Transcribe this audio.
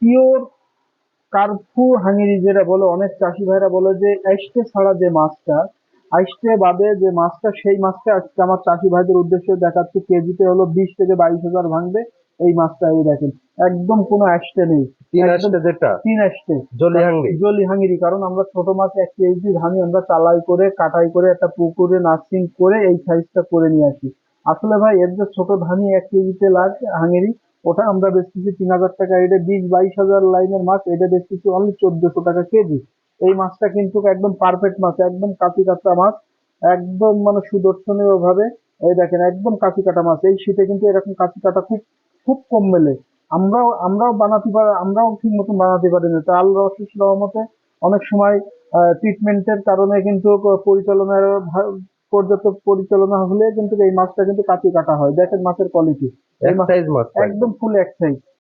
Pure কার্পু Hungary যেটা বলে, অনেক চাষি ভাইরা বলে যে আইসটে ছাড়া যে মাছটা, আইসটে বাদে যে মাছটা, সেই মাছটা আজকে আমার চাষি ভাইদের উদ্দেশ্যে দেখাচ্ছি। কেজিতে হলো 20 থেকে 22 হাজার ভাঙবে এই মাছটা। এই দেখেন, একদম কোনো আইসটে নেই, তিন একদম আসতে যেটা তিন আইসটে জলি হাংরি। জলি হাঙ্গেরি। কারণ আমরা ছোট মাছ 1 কেজি ধানি আমরা চালাই করে কাটাই করে একটা পুকুরে নার্সিং করে এই সাইজটা করে নিয়ে আসি। আসলে ভাই এর যে ছোট ধানি 1 কেজিতে লাগে হাঙ্গেরি, ওটা আমরা বেচতেছি 3,000 টাকা। এটা 20-22 হাজার লাইনের মাছ, এটা বেচতেছি অনলি 1400 টাকা কেজি। এই মাছটা কিন্তু একদম পারফেক্ট মাছ, একদম কাঁচি কাঁচা মাছ, একদম মানে সুদর্শনীয় ভাবে। এই দেখেন, একদম কাঁচি কাটা মাছ। এই শীতে কিন্তু এরকম কাঁচি কাটা খুব খুব কম মেলে। আমরাও বানাতে পারি, আমরাও ঠিক মতন বানাতে পারি না। তা আল্লাহর অশেষ রহমতে অনেক সময় ট্রিটমেন্টের কারণে কিন্তু পরিচালনার পর্যাপ্ত পরিচালনা হলে কিন্তু এই মাছটা কিন্তু কাঁচি কাটা হয়। দেখেন মাছের কোয়ালিটি, এই এক মাছ সাইজ মাছ তো একদম। একদম ফুল এক সাইজ।